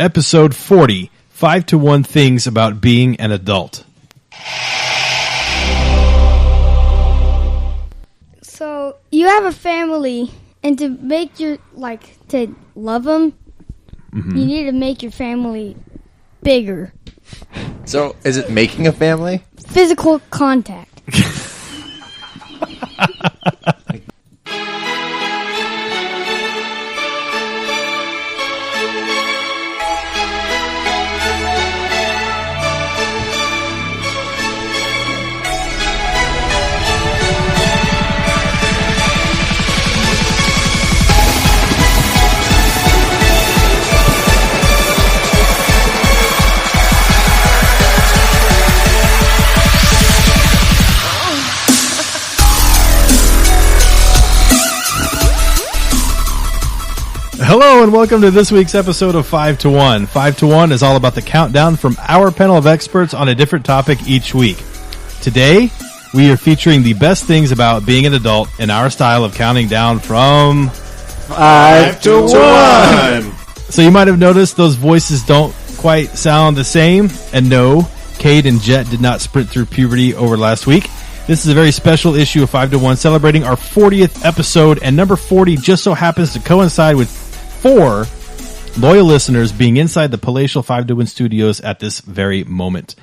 Episode 40, 5-to-1 Things About Being an Adult. So, you have a family, and to make to love them, you need to make your family bigger. So, is it making a family? Physical contact. Hello and welcome to this week's episode of 5-to-1. 5-to-1 is all about the countdown from our panel of experts on a different topic each week. Today, we are featuring the best things about being an adult in our style of counting down from 5-to-1. So you might have noticed those voices don't quite sound the same. And no, Cade and Jet did not sprint through puberty over last week. This is a very special issue of 5-to-1 celebrating our 40th episode, and number 40 just so happens to coincide with 4 loyal listeners being inside the palatial 5-to-1 studios at this very moment.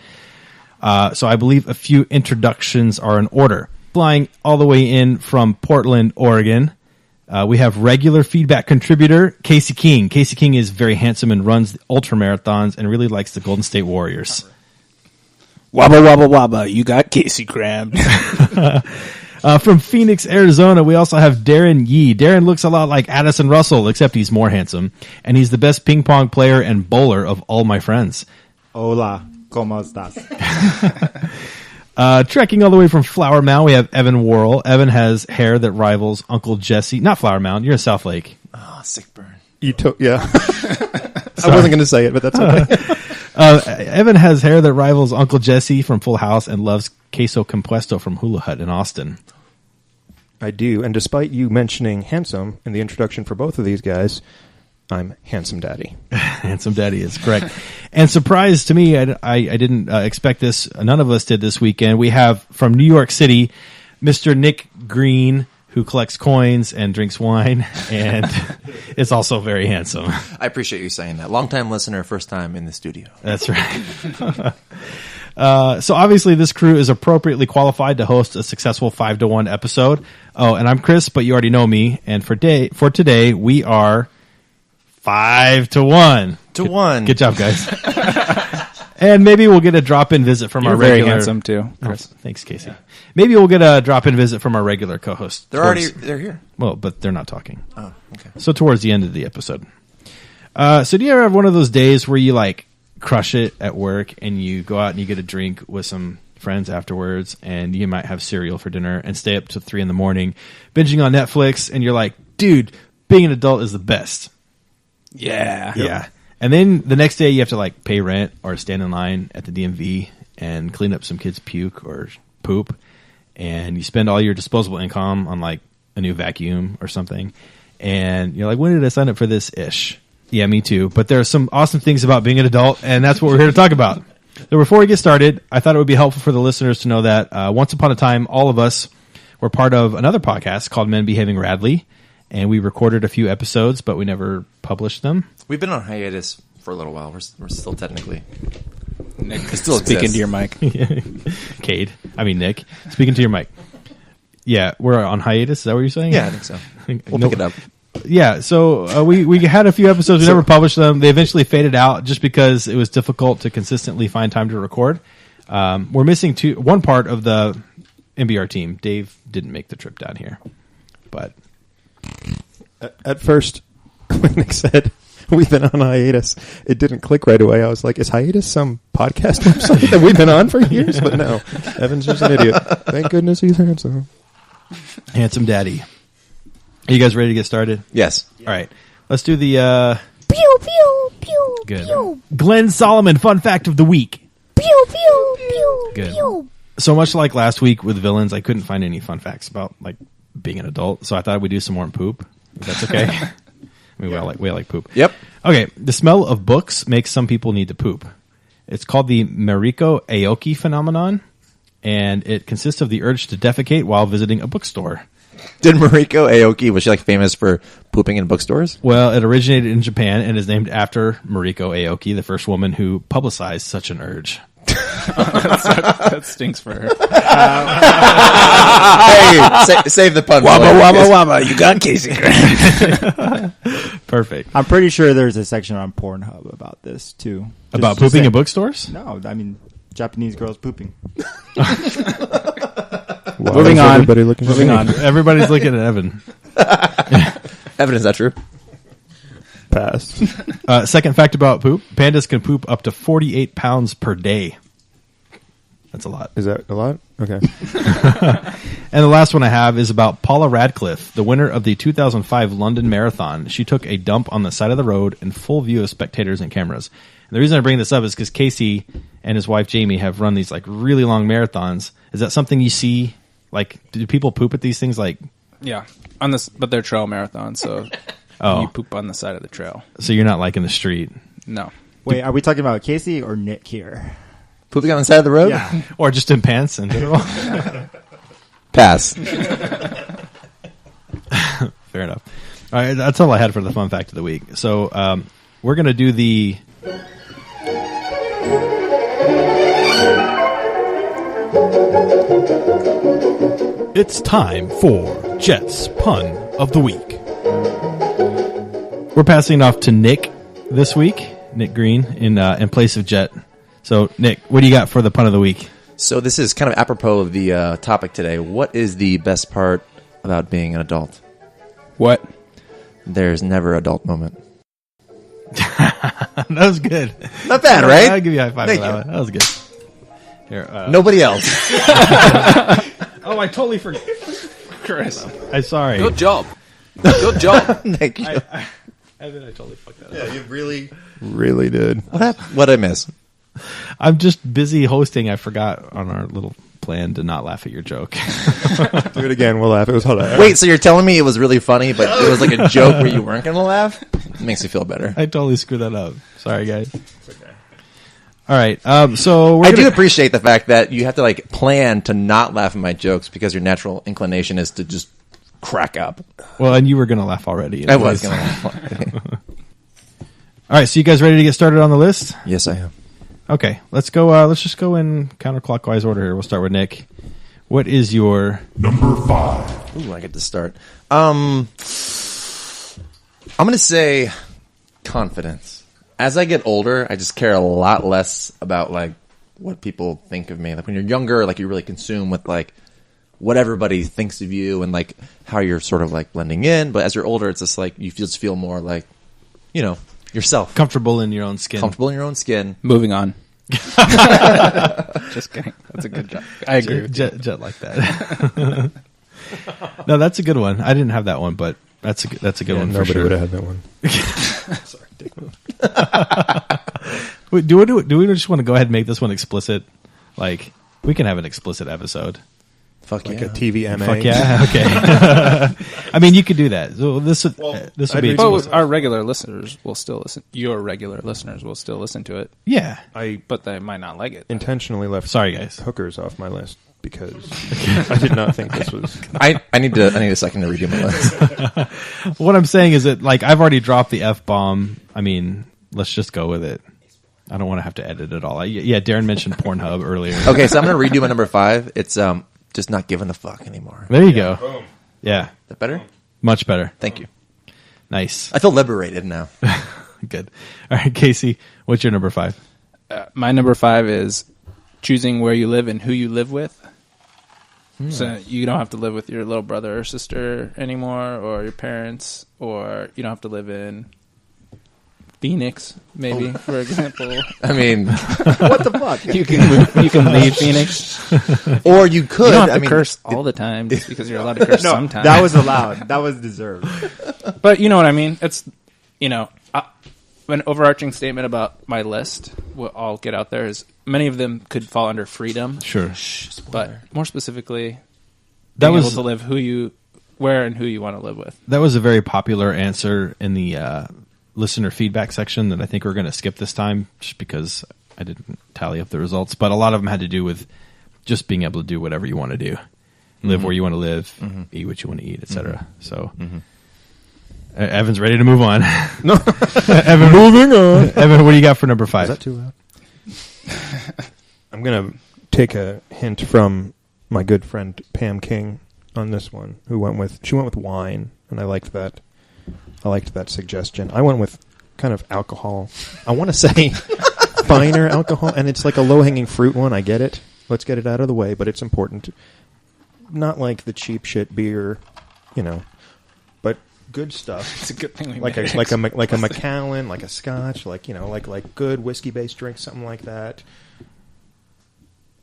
So I believe a few introductions are in order. Flying all the way in from Portland, Oregon, we have regular feedback contributor Casey King. Casey King is very handsome and runs the ultra marathons and really likes the Golden State Warriors. Wabba, wabba, wabba. You got Casey crammed. From Phoenix, Arizona, we also have Darren Yee. Darren looks a lot like Addison Russell, except he's more handsome. And he's the best ping pong player and bowler of all my friends. Hola, ¿cómo estás? Trekking all the way from Flower Mound, we have Evan Worrell. Evan has hair that rivals Uncle Jesse. Not Flower Mound, you're in South Lake. Oh, sick burn. Yeah. I wasn't going to say it, but that's okay. Evan has hair that rivals Uncle Jesse from Full House and loves queso compuesto from Hula Hut in Austin. I do, and despite you mentioning handsome in the introduction for both of these guys, I'm Handsome Daddy. Handsome Daddy is correct. And surprise to me, I didn't expect this. None of us did this weekend. We have from New York City, Mr. Nick Green, who collects coins and drinks wine, and is also very handsome. I appreciate you saying that. Long-time listener, first time in the studio. That's right. So obviously this crew is appropriately qualified to host a successful 5-to-1 episode. Oh, and I'm Chris, but you already know me. And for today, we are 5-to-1. Good job, guys. And maybe we'll get a drop-in visit from our regular... You're very handsome, too, Chris. Oh, thanks, Casey. Maybe we'll get a drop-in visit from our regular co-host. They're here. Well, but they're not talking. Oh, okay. So towards the end of the episode. So do you ever have one of those days where you, crush it at work and you go out and you get a drink with some friends afterwards and you might have cereal for dinner and stay up till 3 a.m, binging on Netflix, and you're like, dude, being an adult is the best. Yeah. And then the next day you have to pay rent or stand in line at the DMV and clean up some kids' puke or poop, and you spend all your disposable income on a new vacuum or something, and you're like, when did I sign up for this ish? Yeah, me too. But there are some awesome things about being an adult, and that's what we're here to talk about. So before we get started, I thought it would be helpful for the listeners to know that once upon a time, all of us were part of another podcast called Men Behaving Radly, and we recorded a few episodes, but we never published them. We've been on hiatus for a little while. We're still technically... Nick, still speaking to your mic. Cade. I mean, Nick. Speaking to your mic. Yeah, we're on hiatus. Is that what you're saying? Yeah, I think so. We'll pick it up. Yeah, so we had a few episodes. We never published them. They eventually faded out just because it was difficult to consistently find time to record. We're missing one part of the MBR team. Dave didn't make the trip down here. But At first, when Nick said we've been on hiatus, it didn't click right away. I was like, is hiatus some podcast website that we've been on for years? But no, Evan's just an idiot. Thank goodness he's handsome. Handsome Daddy. Are you guys ready to get started? Yes. All right. Let's do the... Pew, pew, pew, Good. pew. Glenn Solomon, fun fact of the week. Pew, pew, pew, Good. pew. So much like last week with villains, I couldn't find any fun facts about being an adult, so I thought we'd do some more on poop. If that's okay. I mean, we all like poop. Yep. Okay, the smell of books makes some people need to poop. It's called the Mariko Aoki phenomenon, and it consists of the urge to defecate while visiting a bookstore. Did Mariko Aoki, was she like famous for pooping in bookstores? Well, it originated in Japan and is named after Mariko Aoki, the first woman who publicized such an urge. That stinks for her. Hey, save the pun. Wabba, wabba, wabba. You got Casey. Perfect. I'm pretty sure there's a section on Pornhub about this too. About pooping in bookstores? No, I mean Japanese girls pooping. Moving on. Moving on. Everybody's looking at Evan. Evan, is that true? Pass. Second fact about poop: pandas can poop up to 48 pounds per day. That's a lot. Is that a lot? Okay. And the last one I have is about Paula Radcliffe, the winner of the 2005 London Marathon. She took a dump on the side of the road in full view of spectators and cameras. And the reason I bring this up is because Casey and his wife Jamie have run these like really long marathons. Is that something you see? Like, do people poop at these things? Like, Yeah, on this, but they're trail marathons, so you poop on the side of the trail. So you're not like in the street, No. Wait, are we talking about Casey or Nick here? Pooping on the side of the road? Yeah. or just in pants in general? Pass. Fair enough. All right, that's all I had for the fun fact of the week. So we're gonna do the. It's time for Jet's Pun of the Week. We're passing off to Nick this week, Nick Green, in place of Jet. So, Nick, what do you got for the pun of the week? So this is kind of apropos of the topic today. What is the best part about being an adult? What? There's never an adult moment. That was good. Not bad, right? I'll give you a high five Thank for that you. one. That was good. Here, Nobody else. Oh, I totally forgot. Chris. I'm sorry. Good job. Good job. Thank you. I totally fucked that up. Yeah, you really did. What happened? What did I miss? I'm just busy hosting. I forgot on our little plan to not laugh at your joke. Do it again. We'll laugh. It was hilarious. Wait, so you're telling me it was really funny, but it was like a joke where you weren't going to laugh? It makes me feel better. I totally screwed that up. Sorry, guys. All right. So I do appreciate the fact that you have to like plan to not laugh at my jokes because your natural inclination is to just crack up. Well, and you were going to laugh already. I was going to laugh. All right. So you guys ready to get started on the list? Yes, I am. Okay. Let's go. Let's just go in counterclockwise order here. We'll start with Nick. What is your Number 5. Ooh, I get to start. I'm going to say confidence. As I get older, I just care a lot less about like what people think of me. Like when you're younger, like you really consume with like what everybody thinks of you and like how you're sort of like blending in. But as you're older, it's just like you just feel more like, you know, yourself. comfortable in your own skin? Comfortable in your own skin. Moving on. Just kidding. That's a good job. I agree with you. Jet like that. No, that's a good one. I didn't have that one, but that's a good one for Nobody sure. would have had that one. Sorry, dick move. Wait, do we just want to go ahead and make this one explicit? Like, we can have an explicit episode. Fuck Like yeah. a TVMA. Fuck yeah, okay. I mean, you could do that. So this would be explicit. Our regular listeners will still listen. Your regular listeners will still listen to it, Yeah. but they might not like it. Intentionally left Sorry, guys. hookers off my list because I did not think this was. I need a second to redo my list. What I'm saying is that, like, I've already dropped the F-bomb. I mean, let's just go with it. I don't want to have to edit it all. Yeah, Darren mentioned Pornhub earlier. Okay, so I'm going to redo my number 5. It's just not giving a fuck anymore. There you go. Boom. Yeah. Is that better? Much better. Thank you. Nice. I feel liberated now. Good. All right, Casey, what's your number 5? My number 5 is choosing where you live and who you live with. So you don't have to live with your little brother or sister anymore, or your parents, or you don't have to live in Phoenix, maybe, for example. I mean, What the fuck? You can leave Phoenix. or you could. You don't have I to mean, curse all the time just because you're allowed to curse No, sometimes. that was allowed. That was deserved. But you know what I mean? It's, an overarching statement about my list, what I'll get out there is many of them could fall under freedom, Sure. but more specifically, That being was able to live who you where and who you want to live with. That was a very popular answer in the listener feedback section that I think we're going to skip this time just because I didn't tally up the results. But a lot of them had to do with just being able to do whatever you want to do. Live where you want to live, eat what you want to eat, etc. So Evan's ready to move on. No. Evan, moving on. Evan, what do you got for number 5? Is that too loud? I'm going to take a hint from my good friend Pam King on this one, she went with wine, and I liked that. I liked that suggestion. I went with kind of alcohol. I want to say finer alcohol, and it's like a low-hanging fruit one. I get it. Let's get it out of the way, but it's important. Not like the cheap shit beer, but good stuff. It's a good thing we like made a Macallan, like a Scotch, like good whiskey-based drink, something like that.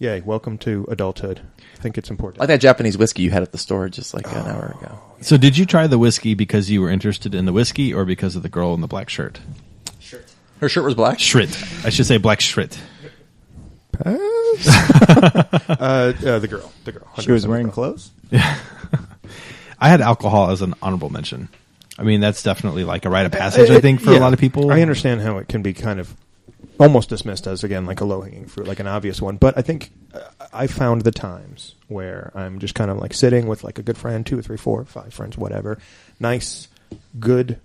Yay! Welcome to adulthood. I think it's important. Like that Japanese whiskey you had at the store just like an hour ago. So did you try the whiskey because you were interested in the whiskey or because of the girl in the black shirt? Her shirt was black? Shrit. I should say black shrit. The girl. She was wearing clothes? Yeah. I had alcohol as an honorable mention. I mean, that's definitely like a rite of passage, I think, for a lot of people. I understand how it can be kind of almost dismissed as, again, like a low-hanging fruit, like an obvious one. But I think I found the times where I'm just kind of like sitting with like a good friend, 2 or 3, 4, 5 friends, whatever. Nice, good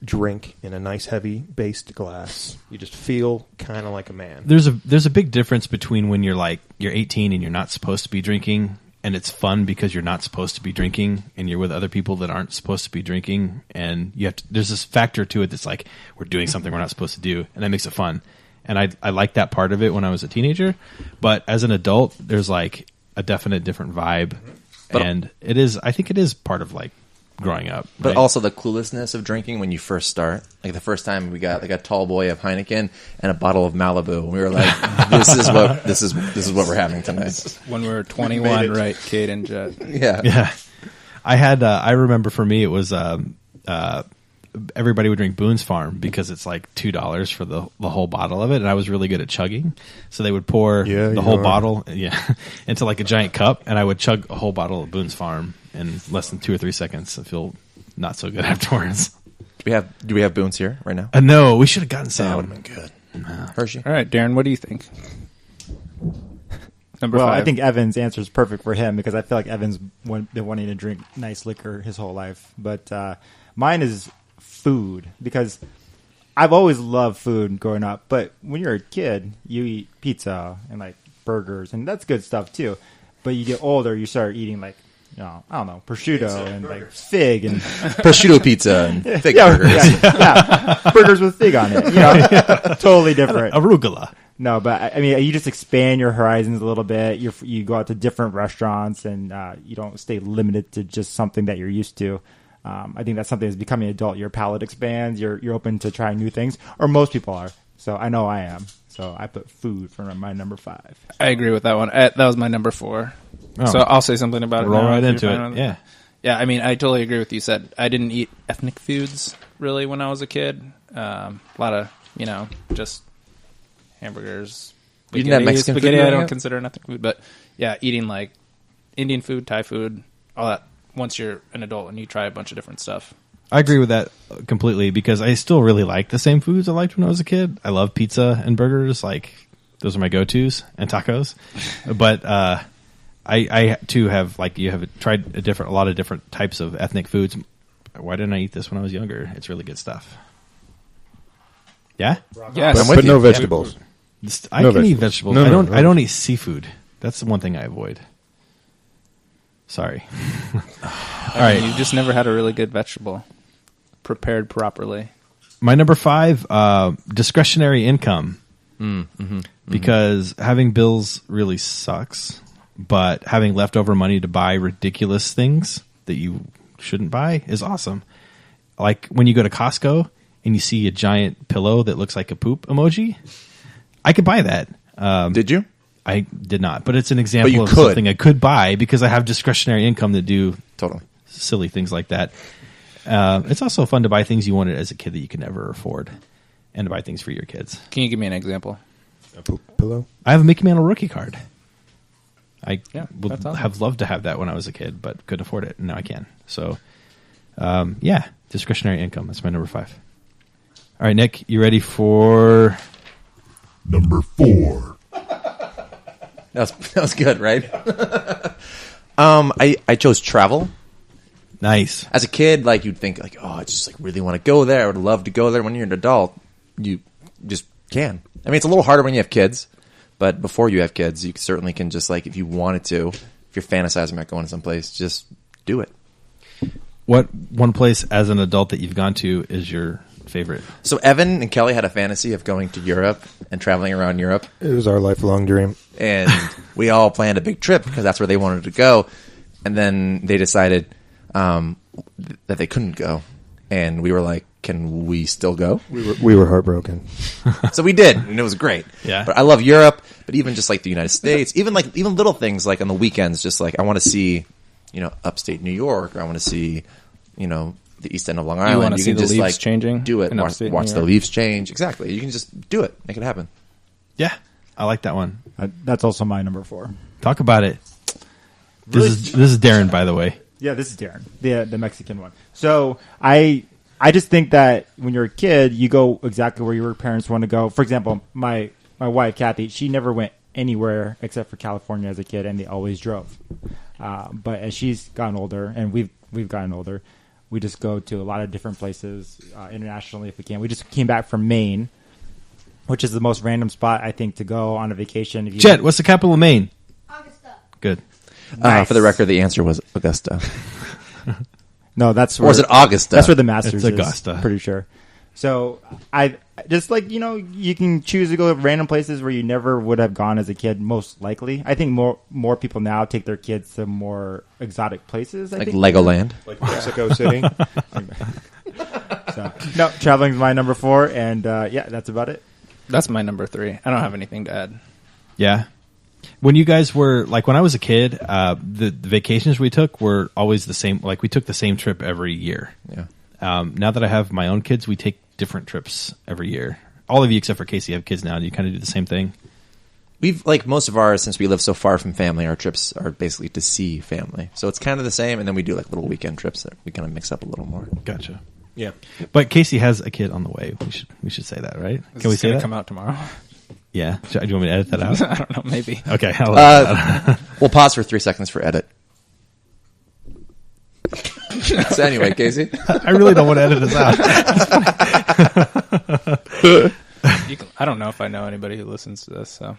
drink in a nice heavy based glass. You just feel kind of like a man. There's a big difference between when you're 18 and you're not supposed to be drinking, and it's fun because you're not supposed to be drinking, and you're with other people that aren't supposed to be drinking, and there's this factor to it that's like we're doing something we're not supposed to do, and that makes it fun. And I like that part of it when I was a teenager, but as an adult, there's like a definite different vibe, and I think it is part of like growing up. But right? also the cluelessness of drinking when you first start. Like the first time we got like a tall boy of Heineken and a bottle of Malibu, and we were like, "This is what we're having tonight." When we were 21, right, Kate and Jet? Yeah. I had. I remember for me it was everybody would drink Boone's Farm because it's like $2 for the whole bottle of it, and I was really good at chugging. So they would pour the whole bottle, into like a giant cup, and I would chug a whole bottle of Boone's Farm in less than 2 or 3 seconds. I feel not so good afterwards. Do we have Boone's here right now? No, we should have gotten some. That would have been good. Hershey. All right, Darren, what do you think? Number 5. I think Evan's answer is perfect for him because I feel like Evan's been wanting to drink nice liquor his whole life. But mine is food because I've always loved food growing up. But when you're a kid, you eat pizza and like burgers, and that's good stuff too. But you get older, you start eating like, I don't know, prosciutto and like fig and prosciutto pizza and fig burgers. Yeah, burgers with fig on it. Totally different. Arugula. No, but I mean, you just expand your horizons a little bit. You go out to different restaurants, and you don't stay limited to just something that you're used to. I think that's something that's becoming an adult. Your palate expands. You're open to trying new things, or most people are. So I know I am. So I put food for my number 5. I agree with that one. That was my number 4. Oh. So I'll say something about it. Roll now, right if into you're it. fine with Yeah. Yeah, I mean, I totally agree with you. Said I didn't eat ethnic foods really when I was a kid. A lot of, just hamburgers. You didn't have Mexican food spaghetti I growing don't up? consider an ethnic food. But yeah, eating like Indian food, Thai food, all that. Once you're an adult and you try a bunch of different stuff. I agree with that completely because I still really like the same foods I liked when I was a kid. I love pizza and burgers. Like, those are my go-tos, and tacos. But I too have, like, you have tried a lot of different types of ethnic foods. Why didn't I eat this when I was younger? It's really good stuff. Yeah? Yes. But no vegetables. I No can eat vegetables. vegetables. No. I don't eat seafood. That's the one thing I avoid. Sorry. All right. You just never had a really good vegetable prepared properly. My number 5, discretionary income. Because having bills really sucks, but having leftover money to buy ridiculous things that you shouldn't buy is awesome. Like when you go to Costco and you see a giant pillow that looks like a poop emoji, I could buy that. Did you? I did not, but it's an example of could. something I could buy because I have discretionary income to do Totally. silly things like that. It's also fun to buy things you wanted as a kid that you can never afford, and to buy things for your kids. Can you give me an example? A poop pillow? I have a Mickey Mantle rookie card. I would that's awesome. have loved to have that when I was a kid, but couldn't afford it, and now I can. So, discretionary income. That's my number 5. All right, Nick, you ready for Number 4. That was good, right? I chose travel. nice? As a kid, like you'd think like, oh, I just like really want to go there. I would love to go there. When you're an adult, you just can. I mean, it's a little harder when you have kids, but before you have kids, you certainly can just like, if you wanted to, if you're fantasizing about going someplace, just do it. What one place as an adult that you've gone to is your favorite? So Evan and Kelly had a fantasy of going to Europe and traveling around Europe. It was our lifelong dream. And we all planned a big trip because that's where they wanted to go. And then they decided that they couldn't go. And we were like, can we still go? We were heartbroken. So we did, and it was great. Yeah. But I love Europe, but even just like the United States, even little things like on the weekends, just like I want to see, upstate New York, or I want to see, the East End of Long Island. wanna see can the just leaves like changing do it, in watch upstate New the York? leaves change. Exactly. You can just do it, make it happen. Yeah, I like that one. That's also my number 4. Talk about it. This is Darren, by the way. Yeah, this is Darren, the Mexican one. So I just think that when you're a kid, you go exactly where your parents want to go. For example, my wife Kathy, she never went anywhere except for California as a kid, and they always drove. But as she's gotten older, and we've gotten older, we just go to a lot of different places internationally if we can. We just came back from Maine, which is the most random spot I think to go on a vacation. If you Chet, what's the capital of Maine? Augusta. Good. For the record, the answer was Augusta. No, that's Or where, was it Augusta? That's where the Masters It's Augusta. is. Pretty sure. So I just like you can choose to go to random places where you never would have gone as a kid. Most likely, I think more people now take their kids to more exotic places. I like think. Legoland. Like Mexico City. So, no, traveling is my number 4, and that's about it. That's my number 3. I don't have anything to add. Yeah. When you guys were, like when I was a kid, the vacations we took were always the same. Like we took the same trip every year. Yeah. Now that I have my own kids, we take different trips every year. All of you except for Casey have kids now. Do you kind of do the same thing? We've like most of ours, since we live so far from family, our trips are basically to see family. So it's kind of the same, and then we do like little weekend trips that we kind of mix up a little more. Gotcha. Yeah. But Casey has a kid on the way. We should say that, right? Is Can we this say gonna that? come out tomorrow? Yeah. Do you want me to edit that out? I don't know. Maybe. Okay. I'll edit that out. We'll pause for 3 seconds for edit. So anyway, Casey. I really don't want to edit this out. I don't know if I know anybody who listens to this. So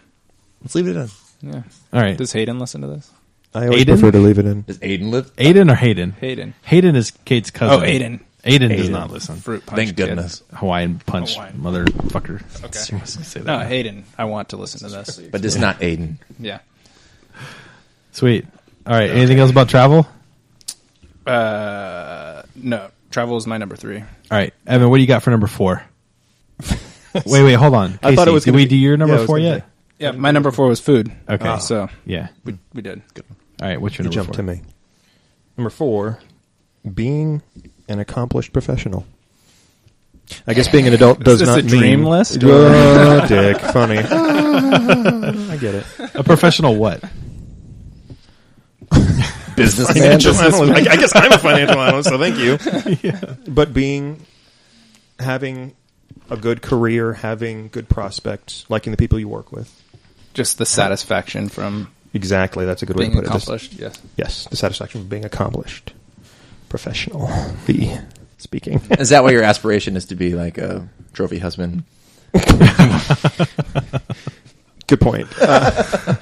Let's leave it in. yeah. All right. Does Hayden listen to this? I always Aiden? prefer to leave it in. Does Aiden live? Aiden or Hayden? Hayden. Hayden is Kate's cousin. Oh, Aiden. Aiden does Aiden. not listen. Fruit punch. Thank kid. goodness. Hawaiian punch, Hawaiian. motherfucker. Okay. Seriously, say that. No, Hayden. I want to listen to this. But this is not Aiden. Yeah. Sweet. All right. Anything else about travel? No. Travel is my number 3. All right, Evan. What do you got for number 4? wait. Hold on. Casey, I thought it was did gonna we be- do your number yeah, I was 4 gonna yet? say. Yeah, my number 4 was food. Okay. So Yeah. we did. Good. All right. What's your You number jumped 4? to me. Number 4, being an accomplished professional. I guess being an adult does this not a dream mean list, Oh, dick, funny. I get it. A professional what? Businessman. Financial analyst. I guess I'm a financial analyst, so thank you. But having a good career, having good prospects, liking the people you work with. Just the satisfaction from Exactly, that's a good way to being put it. accomplished. Yes. Yes, the satisfaction of being accomplished. Professional. The speaking. Is that what your aspiration is, to be like a trophy husband? Good point. That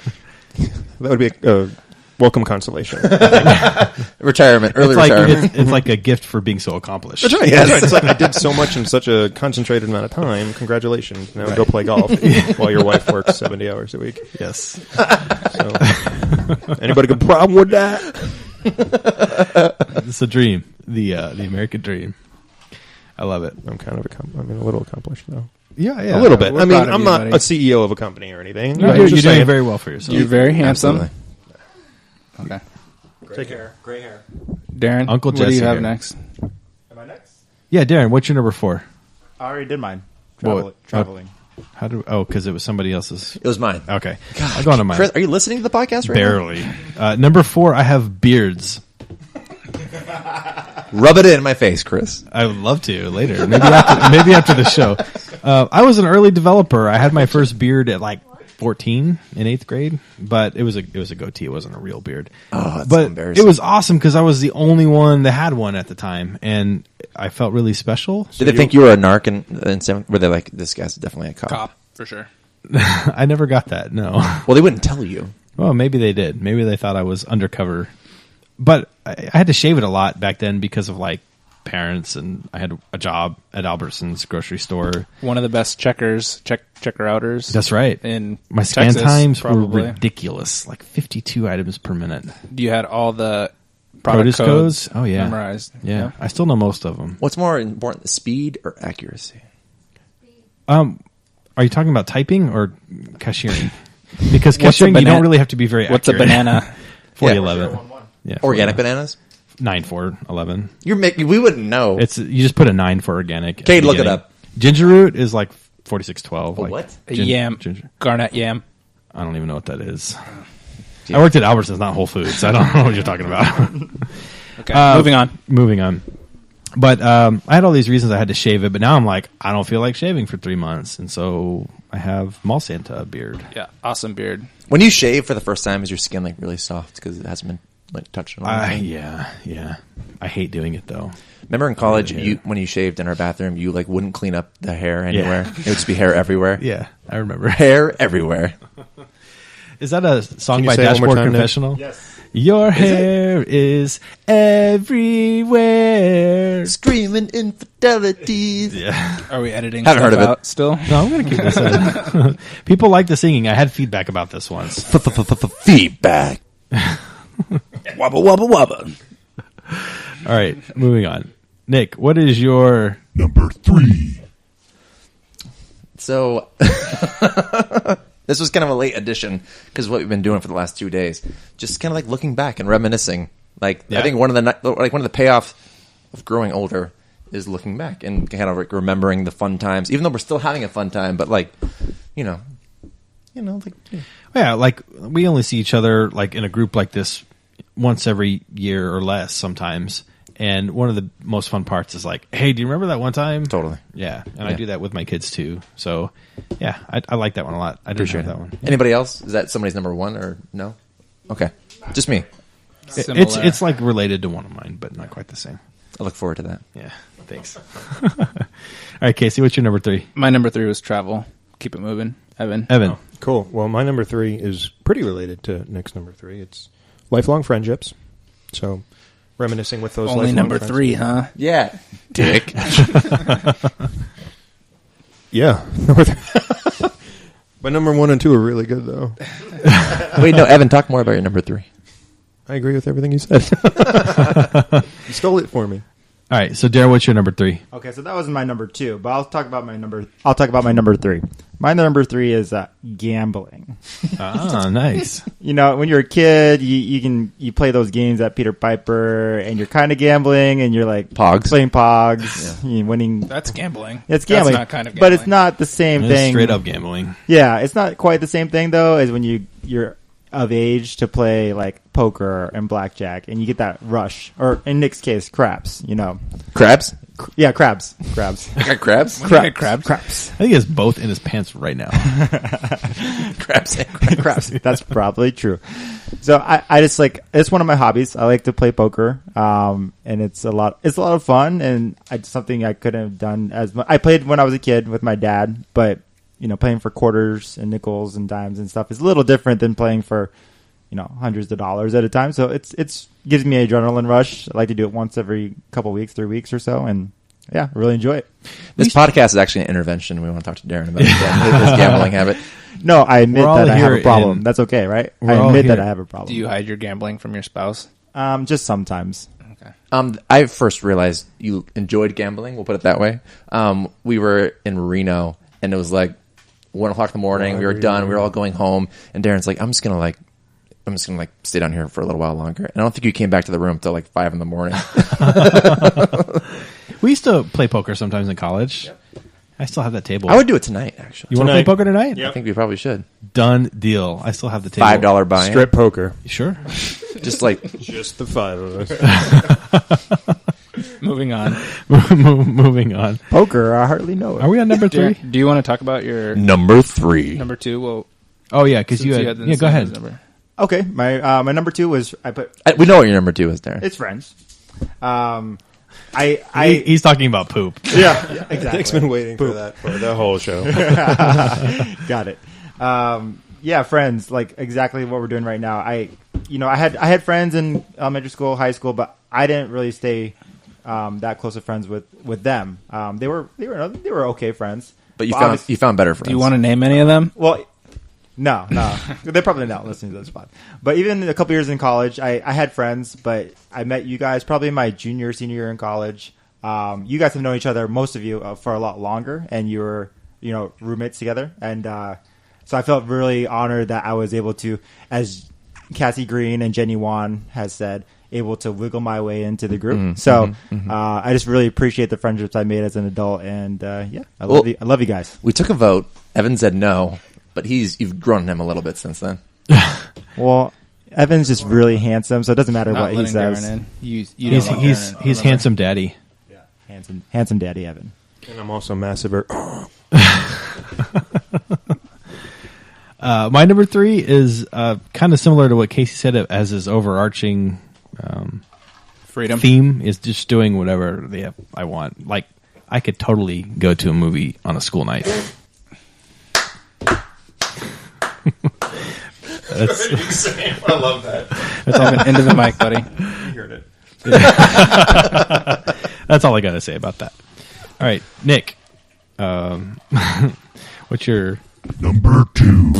would be a welcome consolation. Retirement, early It's like retirement. it's like a gift for being so accomplished. That's right. That's right. It's like I did so much in such a concentrated amount of time. Congratulations. Now go play golf while your wife works 70 hours a week. Yes. So, anybody got a problem with that? It's a dream. The American dream. I love it. I'm kind of a little accomplished though. Yeah. A little bit. we're I mean, proud of I'm you, not buddy. a CEO of a company or anything. No, I'm you're just doing saying- very well for yourself. You're very handsome. Absolutely. Okay. Take care. Gray hair. Darren, Uncle what do Jesse you have here. next? Am I next? Yeah, Darren. What's your number 4? I already did mine. What? Traveling. Because it was somebody else's. It was mine. Okay. I'll go on to mine. Chris, are you listening to the podcast right Barely. Number 4, I have beards. now? Rub it in my face, Chris. I would love to later. Maybe after the show. I was an early developer. I had my first beard at like 14 in 8th grade, but it was a goatee. It wasn't a real beard. Oh, that's but embarrassing. it was awesome because I was the only one that had one at the time, and I felt really special. Did they think you were a narc in 7th? Were they like, this guy's definitely a cop? Cop, for sure. I never got that. No. Well, they wouldn't tell you. Well, maybe they did. Maybe they thought I was undercover. But I had to shave it a lot back then because of like parents, and I had a job at Albertsons grocery store. One of the best checker outers. That's right. In My scan Texas, times probably. were ridiculous, like 52 items per minute. You had all the Produce product codes Oh yeah, memorized. Yeah, I still know most of them. What's more important, the speed or accuracy? Are you talking about typing or cashiering? Because What's a cashiering, you don't banana- really have to be very accurate. What's a banana? 4011. Yeah, Organic bananas? 9411. We wouldn't know. It's you just put a 9 for organic. at Cade, the look it beginning. up. Ginger root is like 4612. Like what? A yam. Ginger. Garnet yam. I don't even know what that is. I worked at Albertsons, not Whole Foods. So I don't know what you're talking about. Okay, Moving on. But I had all these reasons I had to shave it, but now I'm like, I don't feel like shaving for 3 months, and so I have mall Santa beard. Yeah, awesome beard. When you shave for the first time, is your skin like really soft because it hasn't been like touched in a long time? Yeah. I hate doing it though. Remember in college, Yeah. when you shaved in our bathroom, you like wouldn't clean up the hair anywhere. It would just be hair everywhere. Yeah, I remember. Hair everywhere. Is that a song Can you by say it one more Dashboard time, Nick? Confessional? Yes. Your hair is everywhere. Screaming infidelities. Yeah. Are we editing Haven't stuff heard of it. out still? No, I'm going to keep this in. People like the singing. I had feedback about this once. Feedback. Wabba wabba wabba. All right, moving on. Nick, what is your... Number 3. So this was kind of a late addition because what we've been doing for the last 2 days, just kind of like looking back and reminiscing. Like Yeah. I think one of the payoffs of growing older is looking back and kind of like remembering the fun times, even though we're still having a fun time. But like, like. Yeah, like we only see each other like in a group like this once every year or less sometimes. And one of the most fun parts is like, hey, do you remember that one time? Totally. Yeah, and I Yeah. do that with my kids too. So, yeah, I like that one a lot. I didn't have that one. Anybody else? Is that somebody's number one or no? Okay, just me. Similar. It's like related to one of mine, but not quite the same. I look forward to that. Yeah, thanks. All right, Casey, what's your number 3? My number 3 was travel. Keep it moving. Evan. Cool. Well, my number 3 is pretty related to Nick's number 3. It's lifelong friendships. So, reminiscing with those Only lifelong number friends. 3, huh? Yeah, dick. Yeah. My number 1 and 2 are really good, though. Wait, no, Evan, talk more about your number 3. I agree with everything you said. You stole it for me. All right, so Darryl, what's your number 3? Okay, so that was my number 2, but I'll talk about my number 3. My number 3 is gambling. Ah, nice. You know, when you're a kid, you play those games at Peter Piper, and you're kind of gambling, and you're like Pogs. playing Pogs, you're winning. That's gambling. It's gambling, That's not kind of but gambling. it's not the same It's thing. straight up gambling. Yeah, it's not quite the same thing though as when you're of age to play like poker and blackjack, and you get that rush, or in Nick's case, craps. You know, Crabs? yeah, crabs. I got crabs? Craps. I think he has both in his pants right now. Crabs. Craps. That's probably true. So I just like, it's one of my hobbies. I like to play poker, and it's a lot of fun, and it's something I couldn't have done as much. I played when I was a kid with my dad, but playing for quarters and nickels and dimes and stuff is a little different than playing for hundreds of dollars at a time. So it's gives me an adrenaline rush. I like to do it once every couple weeks, 3 weeks or so, and yeah, I really enjoy it. This podcast is actually an intervention. We want to talk to Darren about his gambling habit. No, I admit We're all that I have here a problem. in- That's okay, right? We're I all admit that here- I have a problem. Do you hide your gambling from your spouse? Just sometimes. Okay. I first realized you enjoyed gambling. We'll put it that way. We were in Reno, and it was like 1 o'clock in the morning. We were done. We were all going home, and Darren's like, I'm just gonna stay down here for a little while longer. And I don't think you came back to the room till like 5 in the morning. We used to play poker sometimes in college. I still have that table. I would do it tonight, actually. You want to play Tonight. poker tonight? I think we probably should. Done deal. I still have the table. $5 buy-in. Strip poker. Sure. Just like Just the 5 of us. Moving on. Moving on. Poker, I hardly know it. Are we on number 3? Do you want to talk about your number 3. number 2? Well, Oh yeah, because you since had. the Yeah, go same ahead. number. Okay, my number 2 was I put We know what your number 2 is, Darren. it's Friends. He's talking about poop. Yeah, exactly. Nick's been waiting for that for the whole show. Got it. Yeah, Friends, like exactly what we're doing right now. I had friends in elementary school, high school, but I didn't really stay that close of friends with them. They were okay friends. But you obviously- found better friends. Do you want to name any of them? Well, no, they're probably not listening to this pod. But even a couple years in college, I had friends, but I met you guys probably my senior year in college. You guys have known each other, most of you, for a lot longer, and you were, roommates together. And so I felt really honored that I was able to, as Cassie Green and Jenny Wan has said, able to wiggle my way into the group. I just really appreciate the friendships I made as an adult, and I love you guys. We took a vote. Evan said no, but you've grown on him a little bit since then. Well, Evan's just really handsome, so it doesn't matter Not what he letting says. Darren in. You He's don't like he's Darren, he's remember? handsome daddy. Handsome daddy Evan. And I'm also massive. My number 3 is kind of similar to what Casey said as his overarching Freedom. theme is just doing whatever I want. Like I could totally go to a movie on a school night. I love that. That's all into the mic, buddy. You heard it. That's all I got to say about that. All right, Nick. What's your Number 2.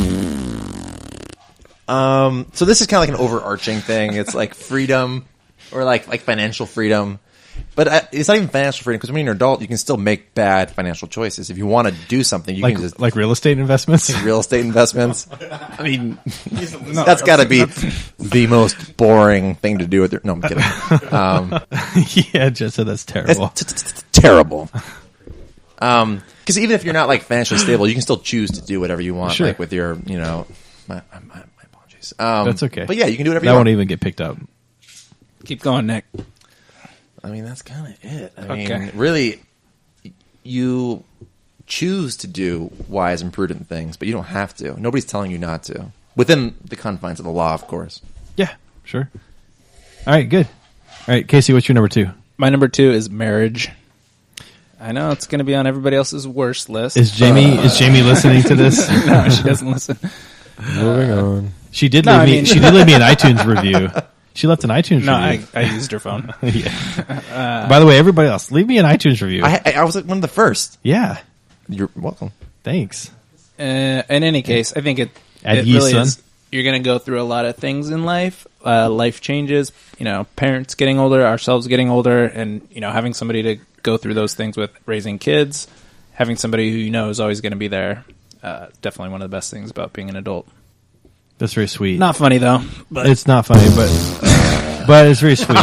So this is kind of like an overarching thing. It's like freedom, or like financial freedom, but it's not even financial freedom because when you're an adult, you can still make bad financial choices. If you want to do something, you can just like real estate investments? real estate investments. I mean, that's got to be the most boring thing to do with your. No, I'm kidding. Yeah, just so that's terrible. It's terrible. Because even if you're not like financially stable, you can still choose to do whatever you want, Sure. like with your, my apologies. That's okay. But yeah, you can do whatever That you won't want. even get picked up. Keep going, Nick. I mean, that's kind of it. I Okay. mean, really, you choose to do wise and prudent things, but you don't have to. Nobody's telling you not to. Within the confines of the law, of course. Yeah, sure. All right, good. All right, Casey, what's your number 2? My number 2 is marriage. I know it's going to be on everybody else's worst list. Is Jamie listening to this? No, she doesn't listen. Moving on. She did No, leave I me. mean- She did leave me an iTunes review. She left an iTunes No, review. I used her phone. Yeah. By the way, everybody else, leave me an iTunes review. I was one of the first. Yeah, You're welcome. thanks. In any case, I think it Add it ye, really son. is. You're going to go through a lot of things in life. Life changes. Parents getting older, ourselves getting older, and having somebody to go through those things with, raising kids, having somebody who is always going to be there. Definitely one of the best things about being an adult. That's very sweet. Not funny though. But It's not funny, but it's very sweet.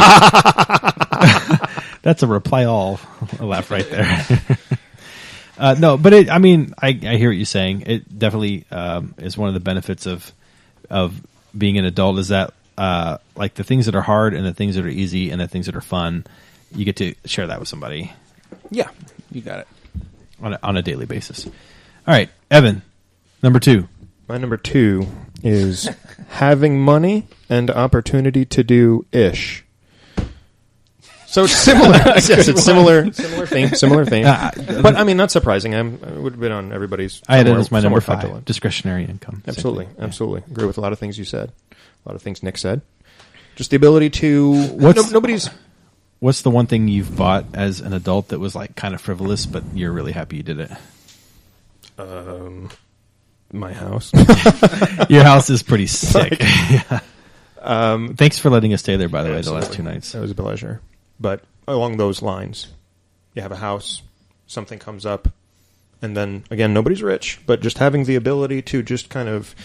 That's a reply all laugh right there. No, but I hear what you're saying. It definitely is one of the benefits of being an adult is that like the things that are hard and the things that are easy and the things that are fun, you get to share that with somebody yeah, you got it. on a daily basis. All right, Evan, number 2. My number 2 is having money and opportunity to do ish. So it's similar. Yes, it's similar theme. But I mean, not surprising. I would have been on everybody's. I had it as my number somewhere 5. Discretionary income. Same Absolutely, thing. absolutely. Agree with a lot of things you said. A lot of things Nick said. Just the ability to. Nobody's. What's the one thing you've bought as an adult that was like kind of frivolous, but you're really happy you did it? My house. Your house is pretty sick. Thanks for letting us stay there, by the way, the last 2 nights. That was a pleasure. But along those lines, you have a house, something comes up, and then, again, nobody's rich, but just having the ability to just kind of,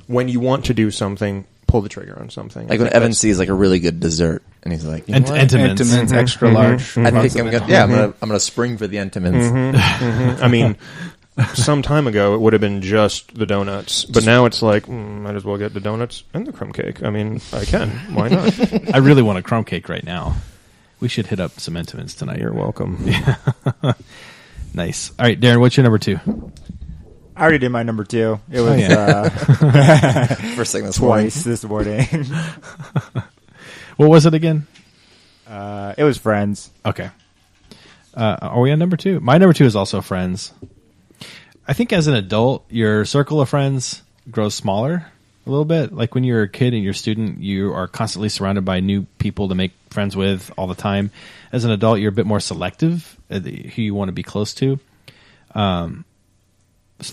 when you want to do something, pull the trigger on something. Like when Evan sees like a really good dessert, and he's like, you know what? Entenmann's extra large. I think I'm gonna spring for the Entenmann's. I mean, some time ago it would have been just the donuts, but now it's like might as well get the donuts and the crumb cake. I mean, I can. Why not? I really want a crumb cake right now. We should hit up some Entenmann's tonight. You're welcome. Nice. All right, Darren, what's your number 2? I already did my number 2. It was First thing this twice this morning. What was it again? It was Friends. Okay. Are we on number 2? My number 2 is also Friends. I think as an adult, your circle of friends grows smaller a little bit. Like when you're a kid and you're a student, you are constantly surrounded by new people to make friends with all the time. As an adult, you're a bit more selective who you want to be close to. So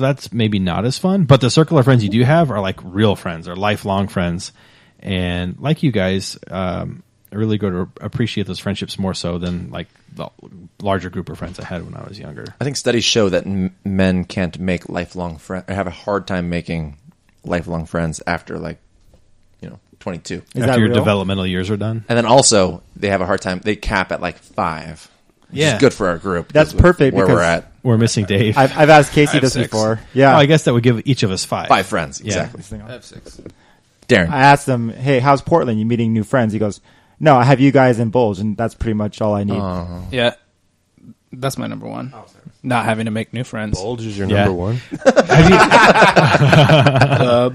that's maybe not as fun. But the circle of friends you do have are like real friends or lifelong friends. And like you guys, I really go to appreciate those friendships more so than like the larger group of friends I had when I was younger. I think studies show that men can't make lifelong friends, or have a hard time making lifelong friends after 22. After your developmental years are done. And then also they have a hard time. They cap at 5. Which is good for our group. That's perfect where because we're at. We're missing Dave. I've asked Casey this 6. before. Yeah. I guess that would give each of us 5. 5 friends, Yeah. exactly. I have 6. Darren. I asked him, hey, how's Portland? You meeting new friends? He goes, no, I have you guys in Bulge, and that's pretty much all I need. Yeah, that's my number 1. Not having to make new friends. Bulge is your Yeah. number 1.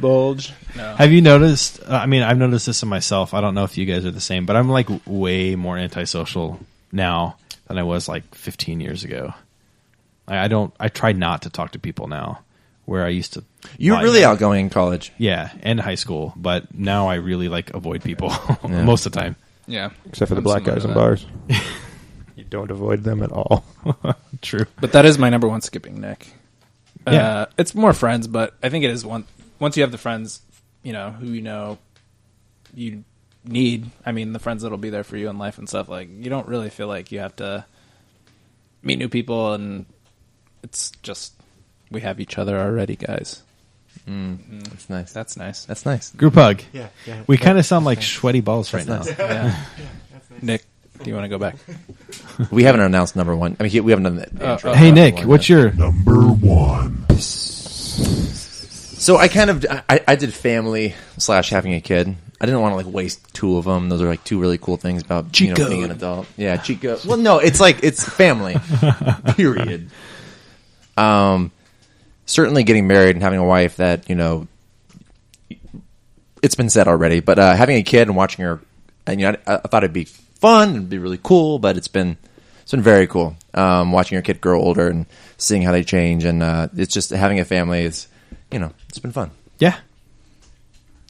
Bulge. No. Have you noticed? I mean, I've noticed this in myself. I don't know if you guys are the same, but I'm like way more antisocial now than I was like 15 years ago. I try not to talk to people now, where I used to. You were really outgoing in college. Yeah, and high school, but now I really avoid people most of the time. Yeah, Except for the I'm black similar guys to in that. bars. You don't avoid them at all. True. But that is my number 1 skipping, Nick. Yeah. It's more friends, but I think it is once you have the friends, who you need. I mean, the friends that'll be there for you in life and stuff. Like, you don't really feel like you have to meet new people, and it's just we have each other already, guys. That's nice. That's nice. That's nice. Group hug. Yeah. We kind of sound like sweaty balls right now. Yeah. Nick, do you want to go back? We haven't announced number 1. I mean, we haven't done the intro. Hey, Nick, One what's yet. your... Number 1. So I did family / having a kid. I didn't want to waste 2 of them. Those are 2 really cool things about being an adult. Yeah, Chico. Well, no, it's family. Period. Certainly getting married and having a wife that it's been said already, but having a kid and watching her, and I thought it'd be fun and be really cool, but it's been very cool. Watching your kid grow older and seeing how they change, and it's just having a family is, it's been fun. Yeah.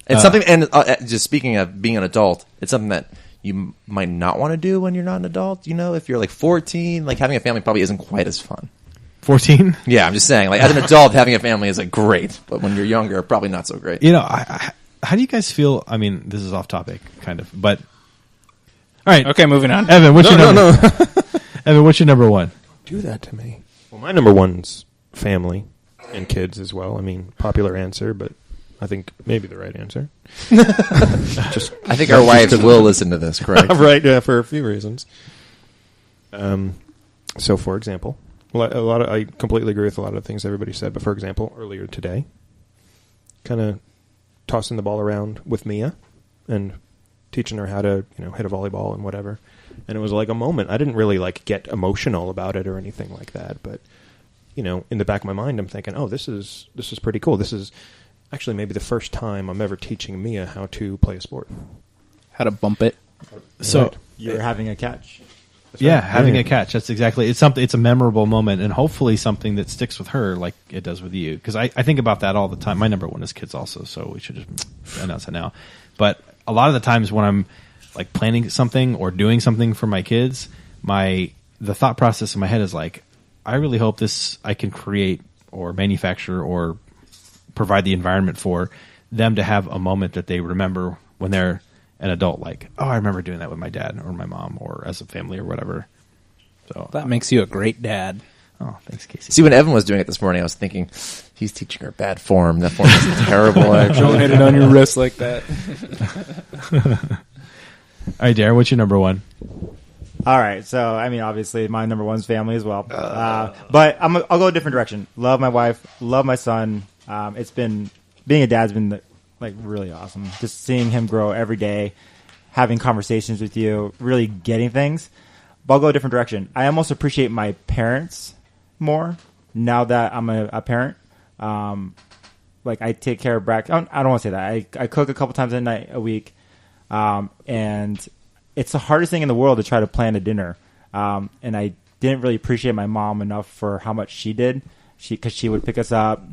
It's something, and just speaking of being an adult, it's something that you might not want to do when you're not an adult. If you're 14, having a family probably isn't quite as fun. 14? Yeah, I'm just saying, as an adult, having a family is great, but when you're younger, probably not so great. How do you guys feel? I mean, this is off topic, kind of, but all right. Okay, moving on. Evan, what's your number? Evan, what's your number 1? Do that to me. Well, my number 1's family and kids as well. I mean, popular answer, but I think maybe the right answer. I think our wives will listen to this, correct? Right, yeah, for a few reasons. So, for example, I completely agree with a lot of the things everybody said, but for example, earlier today, kind of tossing the ball around with Mia and teaching her how to, hit a volleyball and whatever. And it was a moment. I didn't really get emotional about it or anything like that, but in the back of my mind, I'm thinking, oh, this is pretty cool. This is actually maybe the first time I'm ever teaching Mia how to play a sport. How to bump it. So, Right. You're having a catch. yeah, having a catch. That's exactly. It's a memorable moment, and hopefully something that sticks with her like it does with you. Because I think about that all the time. My number 1 is kids also, so we should just announce it now. But a lot of the times when I'm planning something or doing something for my kids, the thought process in my head is I really hope I can create or manufacture or provide the environment for them to have a moment that they remember when they're an adult. Oh, I remember doing that with my dad or my mom or as a family or whatever. So That makes you a great dad. Oh, thanks, Casey. See, when Evan was doing it this morning, I was thinking, he's teaching her bad form. That form is terrible. Don't Actually. hit it on your wrist like that. All right, Darren, what's your number one? All right, so I mean, obviously, my number one's family as well. But I'll go a different direction. Love my wife, love my son. It's been being a dad's been like really awesome. Just seeing him grow every day, having conversations with you, really getting things. But I'll go a different direction. I almost appreciate my parents more now that I'm a parent. Like I take care of Brack. I don't want to say that. I cook a couple times a week, and it's the hardest thing in the world to try to plan a dinner. And I didn't really appreciate my mom enough for how much she did. Because she would pick us up,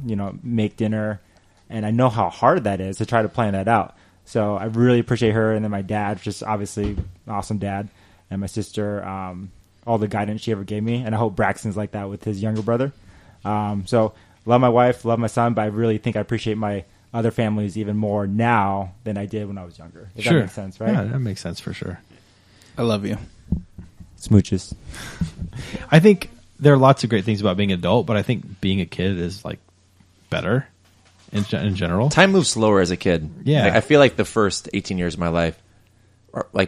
make dinner, and I know how hard that is to try to plan that out. So I really appreciate her, and then my dad, just obviously an awesome dad, and my sister, all the guidance she ever gave me, and I hope Braxton's like that with his younger brother. So love my wife, love my son, but I really think I appreciate my other families even more now than I did when I was younger. If that makes sense, right? Yeah, that makes sense for sure. I love you. Smooches. I think there are lots of great things about being an adult, but I think being a kid is like better in general. Time moves slower as a kid. Yeah. Like, I feel like the first 18 years of my life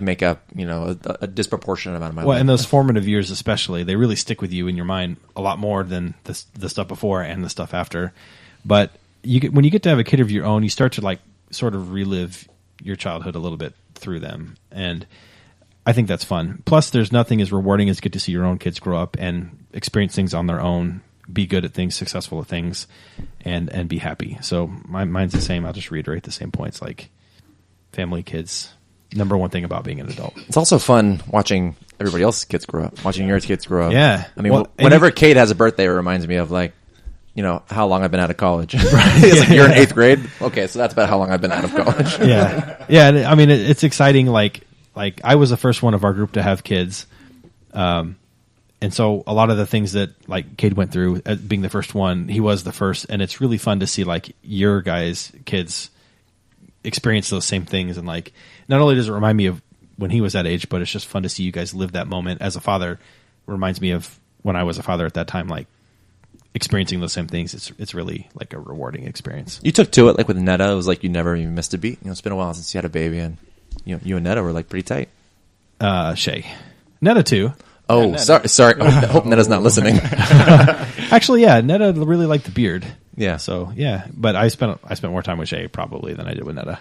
make up, a disproportionate amount of my life. Well, in those formative years especially, they really stick with you in your mind a lot more than the stuff before and the stuff after. But when you get to have a kid of your own, you start to like sort of relive your childhood a little bit through them. And I think that's fun. Plus, there's nothing as rewarding as get to see your own kids grow up and experience things on their own, be good at things, successful at things, and be happy. So mine's the same. I'll just reiterate the same points, like family, kids. Number one thing about being an adult. It's also fun watching everybody else's kids grow up, watching your kids grow up. Yeah. I mean, whenever Kate has a birthday, it reminds me of like, how long I've been out of college. It's like, you're in 8th grade? Okay, so that's about how long I've been out of college. Yeah. Yeah, I mean, it's exciting, like I was the first one of our group to have kids, and so a lot of the things that like Cade went through, being the first one, he was the first, and it's really fun to see like your guys' kids experience those same things, and like not only does it remind me of when he was that age, but it's just fun to see you guys live that moment. As a father, reminds me of when I was a father at that time, like experiencing those same things. It's really like a rewarding experience. You took to it like with Netta. It was like you never even missed a beat. It's been a while since you had a baby, and you and Netta were like pretty tight. Shay, Netta too. Oh, Netta. Sorry. I hope Netta's not listening. Actually, yeah, Netta really liked the beard. Yeah. So yeah, but I spent more time with Shay probably than I did with Netta.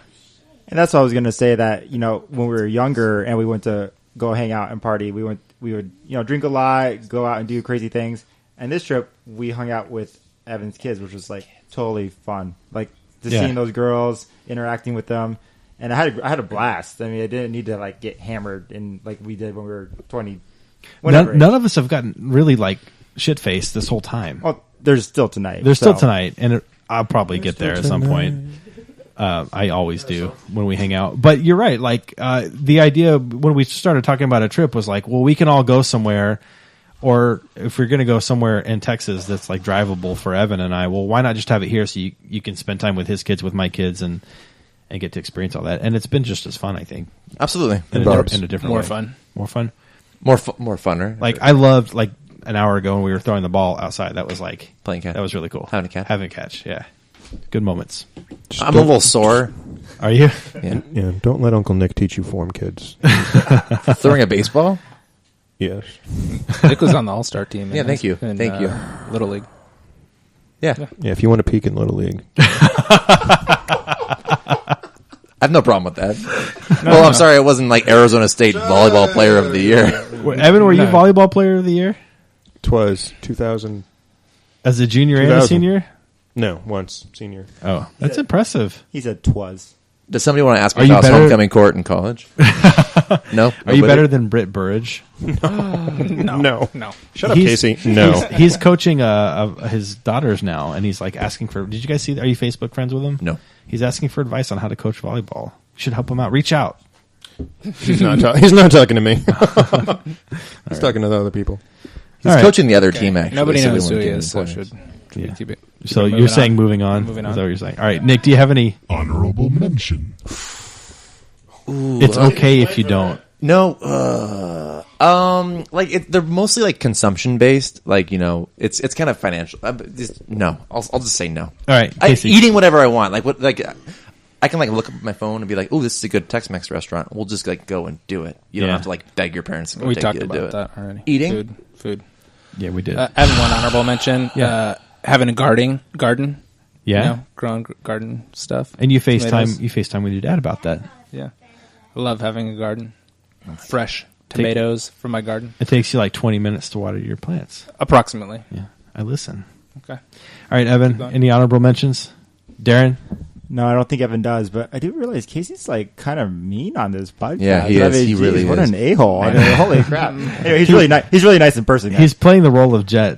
And that's what I was going to say, that when we were younger and we went to go hang out and party, we would drink a lot, go out and do crazy things. And this trip we hung out with Evan's kids, which was like totally fun. Like just seeing those girls, interacting with them. And I had a blast. I mean, I didn't need to like get hammered in like we did when we were 20. None of us have gotten really like shit faced this whole time. Well, there's still tonight. There's still tonight, and I'll probably get there at some point. I always do when we hang out. But you're right. Like the idea when we started talking about a trip was like, well, we can all go somewhere, or if we're going to go somewhere in Texas that's like drivable for Evan and I, well, why not just have it here so you can spend time with his kids, with my kids, and get to experience all that. And it's been just as fun, I think. Absolutely. In a different More way. fun. More fun. More funner. Like I loved like an hour ago when we were throwing the ball outside. That was like playing catch. That was really cool. Having a catch. Yeah. Good moments. I'm a little sore. Are you? Yeah. Don't let Uncle Nick teach you form, kids. Throwing a baseball? Yes. Nick was on the All-Star team. Yeah, thank you. Thank you. Little League. Yeah. Yeah, if you want to peak in Little League. I have no problem with that. I'm sorry, I wasn't like Arizona State volleyball player of the year. Evan, were you volleyball player of the year? 'Twas 2000. As a junior and a 2000. senior? No, once senior. Oh, that's impressive. He said twas. Does somebody want to ask me Are you about better- homecoming court in college? No? Are you better than Britt Burridge? No. Shut up, He's- Casey. No. He's coaching his daughters now, and he's like asking for. Did you guys see? Are you Facebook friends with him? No. He's asking for advice on how to coach volleyball. You should help him out. Reach out. He's not talking to me. He's talking to the other people. He's coaching the other team, actually. Nobody so we knows who won't he give him is, so pointers. should keep it. So Moving you're saying on. moving on? Moving Is on. that what you're saying? All right, Nick. Do you have any? Honorable mention. It's okay if you don't. No, they're mostly like consumption based. Like, it's kind of financial. No, I'll just say no. All right, Casey. Eating whatever I want. I can look up at my phone and be like, oh, this is a good Tex-Mex restaurant. We'll just go and do it. You don't have to beg your parents to go We take talked you to do about it. that already. Eating? Food. Yeah, we did. I have one honorable mention. Yeah. Having a garden. Yeah. Growing garden stuff. And you Tomatoes. FaceTime with your dad about that. Yeah. I love having a garden. Fresh tomatoes from my garden. It takes you like 20 minutes to water your plants. Approximately. Yeah, I listen. Okay. All right, Evan, any honorable mentions? Darren? No, I don't think Evan does, but I do realize Casey's kind of mean on this podcast. Yeah, he is. He really what is. an a-hole. Holy crap. Anyway, he's really nice. He's really nice in person. Guys. He's playing the role of Jet.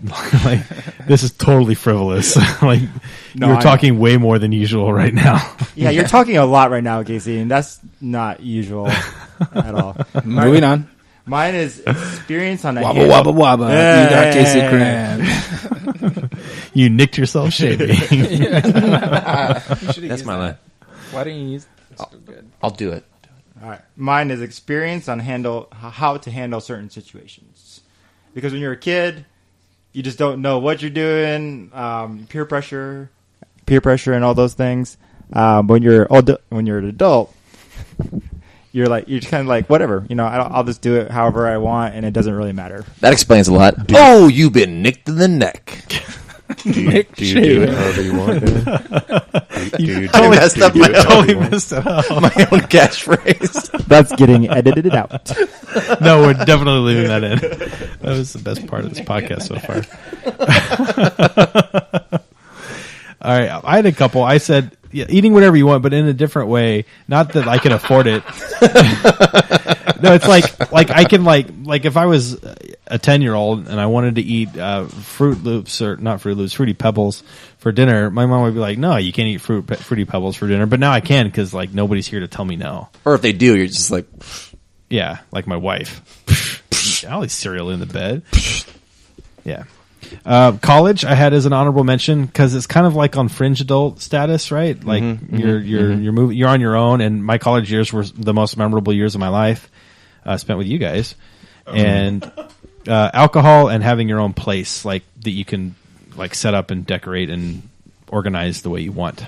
This is totally frivolous. You're talking way more than usual right now. Yeah, you're talking a lot right now, Casey, and that's not usual at all. Moving on. Mine is experience on a Wabba, wabba, wabba. You got Casey Cran. You nicked yourself shaving. That's my line. Why don't you use this? Good. I'll do it. All right. Mine is experience on how to handle certain situations. Because when you're a kid, you just don't know what you're doing, peer pressure, and all those things. When you're an adult, you're just kind of like, whatever, I'll just do it however I want, and it doesn't really matter. That explains a lot. Oh, you've been nicked in the neck. Do you do it however you want? I messed up my Totally messed it up. my own catchphrase. That's getting edited out. No, we're definitely leaving that in. That was the best part of this podcast so far. All right, I had a couple. I said, eating whatever you want, but in a different way. Not that I can afford it. No, it's like I can if I was a 10-year-old and I wanted to eat Fruit Loops or not Fruit Loops, Fruity Pebbles for dinner, my mom would be like, "No, you can't eat Fruity Pebbles for dinner." But now I can because nobody's here to tell me no. Or if they do, you're just like, yeah, like my wife. I'll eat cereal in the bed. Yeah. College I had as an honorable mention because it's kind of like on fringe adult status, right? Like you're on your own, and my college years were the most memorable years of my life spent with you guys. And alcohol and having your own place, that you can set up and decorate and organize the way you want.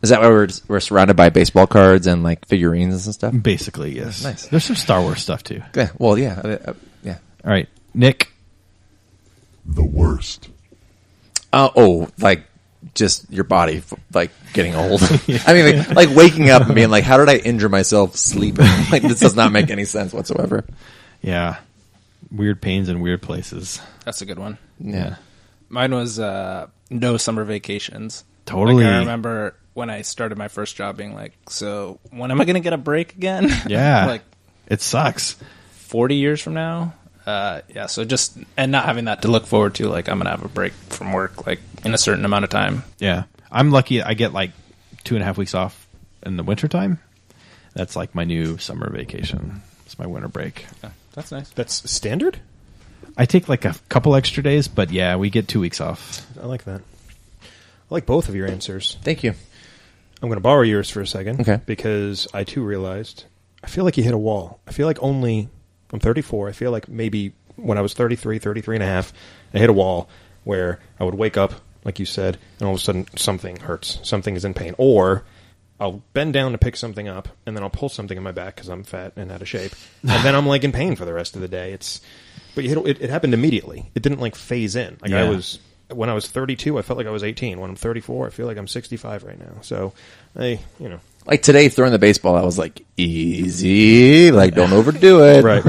is that why we're surrounded by baseball cards and figurines and stuff? Basically, yes. Nice. There's some Star Wars stuff too. Yeah. Well, yeah. Yeah. All right, Nick. The worst. Just your body, getting old. I mean, waking up and being like, how did I injure myself sleeping? This does not make any sense whatsoever. Yeah. Weird pains in weird places. That's a good one. Yeah. Mine was no summer vacations. Totally. I remember when I started my first job being like, so when am I going to get a break again? Yeah. It sucks. 40 years from now? So just, and not having that to look forward to, I'm going to have a break from work, in a certain amount of time. Yeah. I'm lucky I get 2.5 weeks off in the wintertime. That's my new summer vacation. It's my winter break. Yeah, that's nice. That's standard? I take a couple extra days, but yeah, we get 2 weeks off. I like that. I like both of your answers. Thank you. I'm going to borrow yours for a second. Okay. Because I too realized, I feel like you hit a wall. I feel like I'm 34. I feel like maybe when I was 33 and a half, I hit a wall where I would wake up, like you said, and all of a sudden something hurts. Something is in pain. Or I'll bend down to pick something up, and then I'll pull something in my back because I'm fat and out of shape. And then I'm in pain for the rest of the day. But it happened immediately. It didn't phase in. When I was 32, I felt like I was 18. When I'm 34, I feel like I'm 65 right now. So, Today, throwing the baseball, I was easy. Don't overdo it. Right.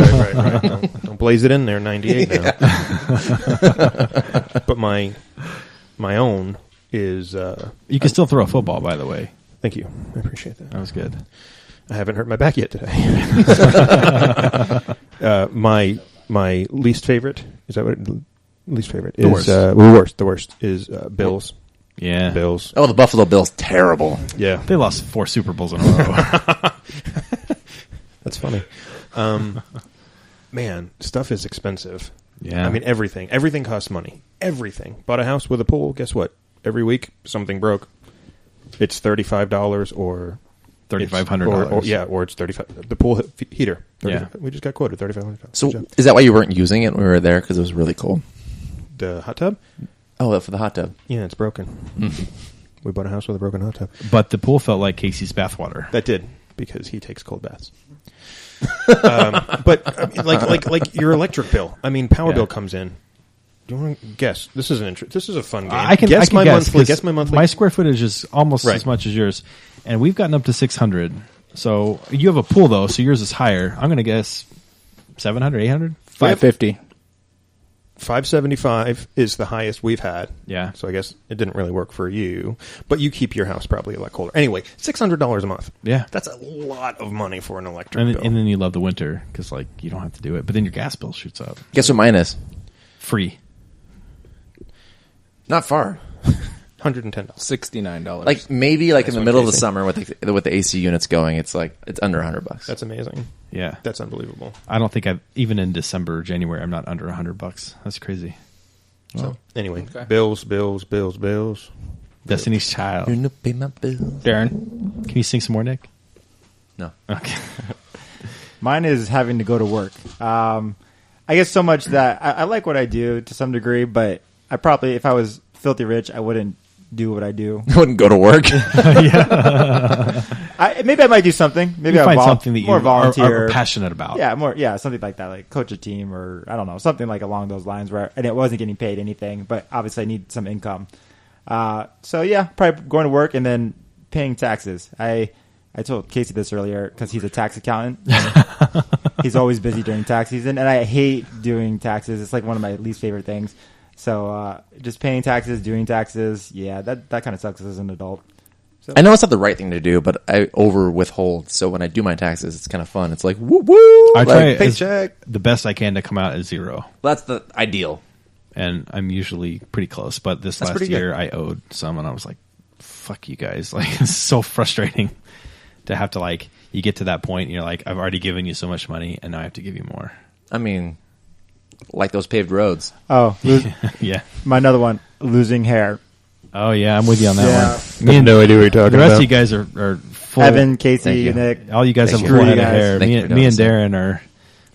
Don't blaze it in there, 98 now. But my own is... You can still throw a football, by the way. Thank you. I appreciate that. That was good. I haven't hurt my back yet today. My least favorite, is that what least favorite is? The worst is Bills. Yeah. Bills. Oh, the Buffalo Bills, terrible. Yeah. They lost 4 Super Bowls in a row. That's funny. Man, stuff is expensive. Yeah. I mean, everything. Everything costs money. Everything. Bought a house with a pool. Guess what? Every week, something broke. It's $35 or $3,500. Or it's 35. The pool heater. Yeah. We just got quoted $3,500. So is that why you weren't using it when we were there? Because it was really cold. The hot tub? Oh, for the hot tub. Yeah, it's broken. We bought a house with a broken hot tub. But the pool felt like Casey's bathwater. That did, because he takes cold baths. But I mean, like your electric bill. I mean, power bill comes in. Do you want to guess? This is This is a fun game. I can guess my guess, monthly. Guess my monthly. My square footage is almost Right. as much as yours, and we've gotten up to 600. So you have a pool though, so yours is higher. I'm going to guess 700, 800. $550. 575 is the highest we've had. Yeah. So I guess it didn't really work for you, but you keep your house probably a lot colder. Anyway, $600 a month. Yeah. That's a lot of money for an electric And, bill. and then you love the winter because like you don't have to do it, but then your gas bill shoots up. Guess what mine is? Free. Not far. $110. $69. Like maybe like in the one, middle of the Casey. summer with the AC units going, it's like it's under $100. That's amazing. Yeah. That's unbelievable. I don't think I've even in December or January I'm not under $100. That's crazy. So anyway, Okay. bills. Destiny's Child. You're gonna pay my bills. Darren. Can you sing some more, Nick? No. Okay. Mine is having to go to work. I guess so much that I like what I do to some degree, but I probably, if I was filthy rich, I wouldn't do what I do. I wouldn't go to work. Maybe I might do something. Maybe You I'll find something that you more volunteer. are passionate about. Yeah, something like that, like coach a team or I don't know, something like along those lines where and it wasn't getting paid anything, but obviously I need some income. So yeah, probably going to work and then paying taxes. I told Casey this earlier because he's a tax accountant. He's always busy during tax season, and I hate doing taxes. It's like one of my least favorite things. So just paying taxes, doing taxes, yeah, that kind of sucks as an adult. So. I know it's not the right thing to do, but I over withhold. So when I do my taxes, it's kind of fun. It's like woo woo. I try paycheck. the best I can to come out at zero, That's the ideal. and I'm usually pretty close. But this last pretty good. year I owed some, and I was like, "Fuck you guys!" Like it's so frustrating to have to like you get to that point, and you're like, "I've already given you so much money, and now I have to give you more." I mean, like those paved roads. Oh, Yeah. my another one, losing hair. Oh yeah, I'm with you on that Yeah. one. Me and no idea what you're talking the rest about. of you guys are full. Evan, Thank Casey, you. Nick. All you guys Thank have you. a full head of Guys. hair. Thank Me you for and noticing. Darren are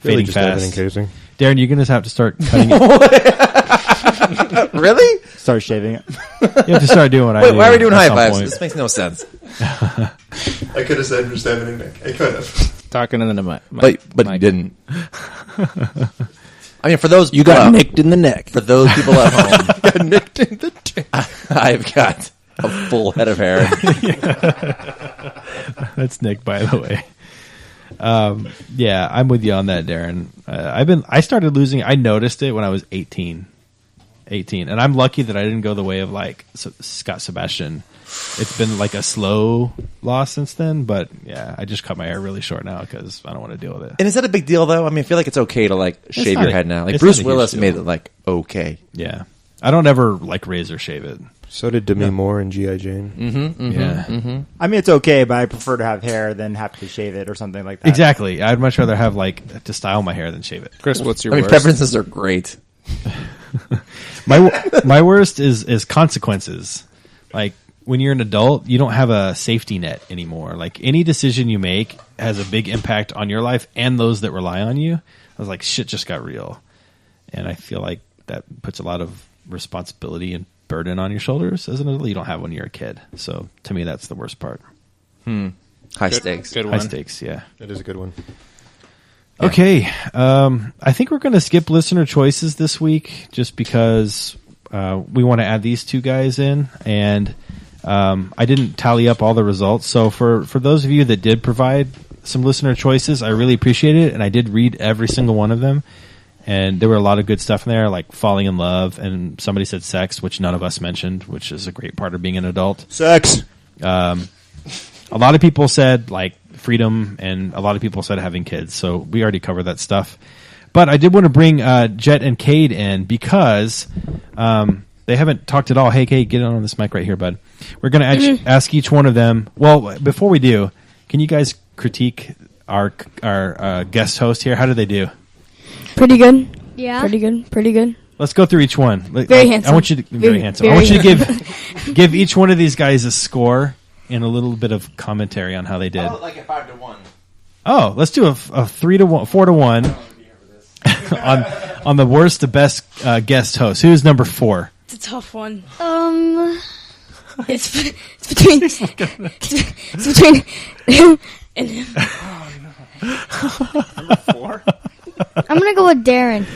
Really fading just Evan and fast. Casey. Darren, you're gonna have to start cutting it. Really? Start shaving it. You have to start doing what I Wait, do why are we doing at high some fives? point. This makes no sense. I could have said just Evan and Nick. I could have. Talking in the mic. But you didn't. I mean, for those You got nicked in the neck. For those people at home, Got nicked in the dick. I've got a full head of hair. That's Nick, by the way. Yeah, I'm with you on that, Darren. I started losing. I noticed it when I was 18, and I'm lucky that I didn't go the way of like Scott Sebastian. It's been like a slow loss since then, but yeah, I just cut my hair really short now because I don't want to deal with it. And is that a big deal, though? I mean, I feel like it's okay to like shave not your a- head now. Like it's Bruce not a huge Willis deal. made it like okay. Yeah, I don't ever like razor shave it. So did Demi Moore and G.I. Jane. Yeah, I mean, it's okay, but I prefer to have hair than have to shave it or something like that. exactly. I'd much rather have like to style my hair than shave it. Chris, what's your I mean, worst? preferences are great. My worst is consequences. Like when you're an adult, you don't have a safety net anymore. Like any decision you make has a big impact on your life and those that rely on you. I was like, shit just got real. And I feel like that puts a lot of responsibility and burden on your shoulders as an adult. You don't have when you're a kid. So to me, that's the worst part. High stakes. Good High one. stakes, yeah. That is a good one. Okay. I think we're going to skip listener choices this week just because we want to add these two guys in. And I didn't tally up all the results. So for those of you that did provide some listener choices, I really appreciate it. And I did read every single one of them. And there were a lot of good stuff in there, like falling in love. And somebody said sex, which none of us mentioned, which is a great part of being an adult. Sex. A lot of people said like freedom, and a lot of people said having kids. So we already covered that stuff. But I did want to bring Jet and Cade in because they haven't talked at all. Hey, Cade, get on this mic right here, bud. We're going to ask each one of them. Well, before we do, can you guys critique our guest host here? How did they do? Pretty good. Yeah. Pretty good. Pretty good. Let's go through each one. Very handsome. I want you to very handsome. I want you to give each one of these guys a score and a little bit of commentary on how they did. Like a 5-1. Oh, let's do a 3-1, 4-1 on the worst to best guest host. Who's number 4? It's a tough one. It's It's between him and him. Number 4? I'm gonna go with Darren.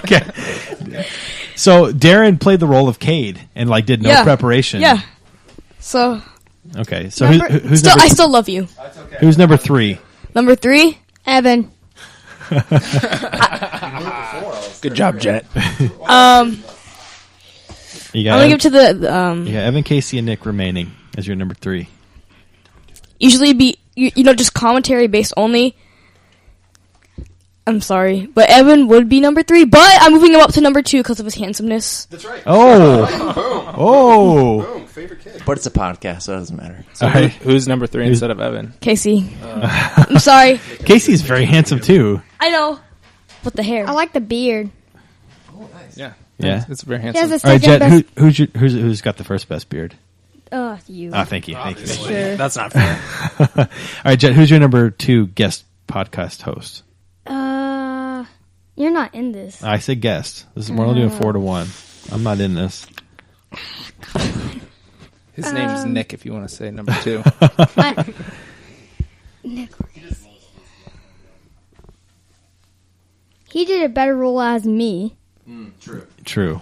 Okay. So Darren played the role of Cade and like did no Yeah. preparation. Yeah. So Okay. So Number- who's still, number, I still love you. who's number 3? Number 3. Evan. Good job, Jet. You I'm got gonna give it to the you got Evan, Casey, and Nick remaining as your number 3. usually be just commentary based only. I'm sorry, but Evan would be number 3, but I'm moving him up to number 2 because of his handsomeness. That's right. Oh. Boom. Oh. Boom. Favorite kid. But it's a podcast, so it doesn't matter. So All right. who's number 3 instead of Evan? Casey. I'm sorry. Casey's very handsome too. I know. But the hair. I like the beard. Yeah. Yeah. It's very He has handsome. the All right, second Jet. best. Who's got the first best beard? You. Oh, thank you. Thank you. Sure. That's not fair. All right, Jet. Who's your number 2 guest podcast host? You're not in this. I said guest. We're only doing 4-1. I'm not in this. His name's Nick, if you want to say number 2. Nick Organization. He did a better role as me. True.